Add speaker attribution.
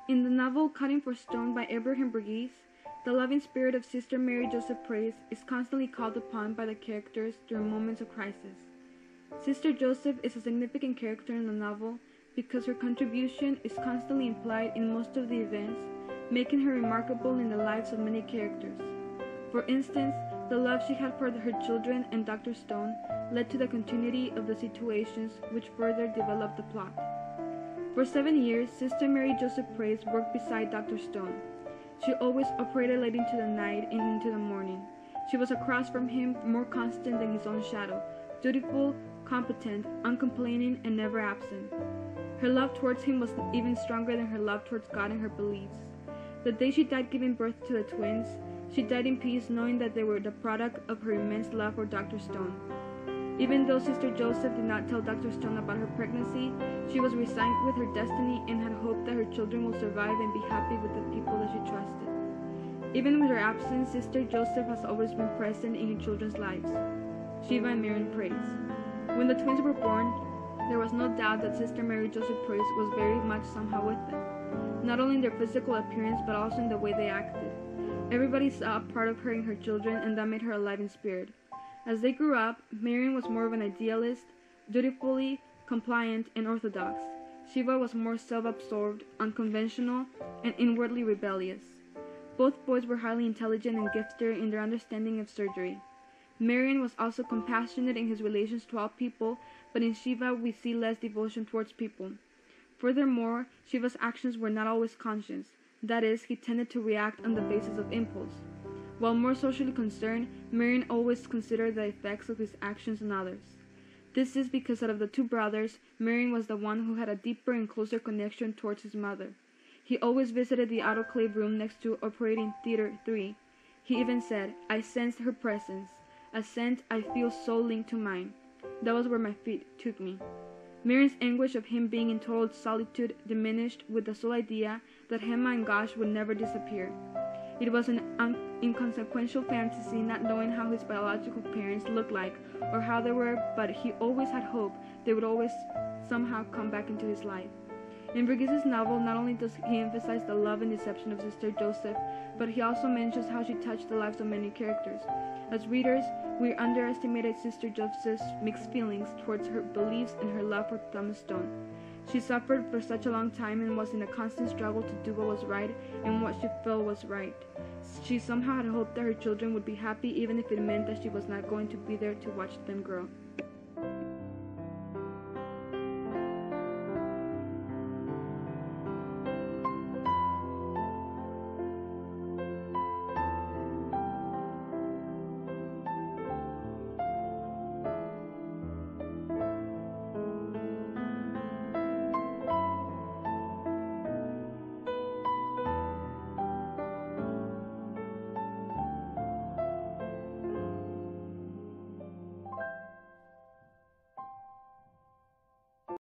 Speaker 1: In the novel Cutting for Stone by Abraham Burgess, the loving spirit of Sister Mary Joseph Price is constantly called upon by the characters during moments of crisis. Sister Joseph is a significant character in the novel because her contribution is constantly implied in most of the events, making her remarkable in the lives of many characters. For instance, the love she had for her children and Dr. Stone led to the continuity of the situations which further developed the plot. For 7 years, Sister Mary Joseph Price worked beside Dr. Stone. She always operated late into the night and into the morning. She was across from him, more constant than his own shadow, dutiful, competent, uncomplaining, and never absent. Her love towards him was even stronger than her love towards God and her beliefs. The day she died giving birth to the twins, she died in peace knowing that they were the product of her immense love for Dr. Stone. Even though Sister Joseph did not tell Dr. Stone about her pregnancy, she was resigned with her destiny and had hoped that her children will survive and be happy with the people that she trusted. Even with her absence, Sister Joseph has always been present in her children's lives. Shiva and Marion Price. When the twins were born, there was no doubt that Sister Mary Joseph Price was very much somehow with them, not only in their physical appearance but also in the way they acted. Everybody saw a part of her in her children, and that made her alive in spirit. As they grew up, Marion was more of an idealist, dutifully compliant and orthodox. Shiva was more self-absorbed, unconventional, and inwardly rebellious. Both boys were highly intelligent and gifted in their understanding of surgery. Marion was also compassionate in his relations to all people, but in Shiva we see less devotion towards people. Furthermore, Shiva's actions were not always conscious. That is, he tended to react on the basis of impulse. While more socially concerned, Marion always considered the effects of his actions on others. This is because out of the two brothers, Marion was the one who had a deeper and closer connection towards his mother. He always visited the autoclave room next to Operating Theater 3. He even said, "I sensed her presence, a scent I feel so linked to mine. That was where my feet took me." Marion's anguish of him being in total solitude diminished with the sole idea that Hema and Gosh would never disappear. It was an inconsequential fantasy, not knowing how his biological parents looked like or how they were, but he always had hope they would always somehow come back into his life. In Burgess's novel, not only does he emphasize the love and deception of Sister Joseph, but he also mentions how she touched the lives of many characters. As readers, we underestimated Sister Joseph's mixed feelings towards her beliefs and her love for Thomas Stone. She suffered for such a long time and was in a constant struggle to do what was right and what she felt was right. She somehow had hoped that her children would be happy even if it meant that she was not going to be there to watch them grow.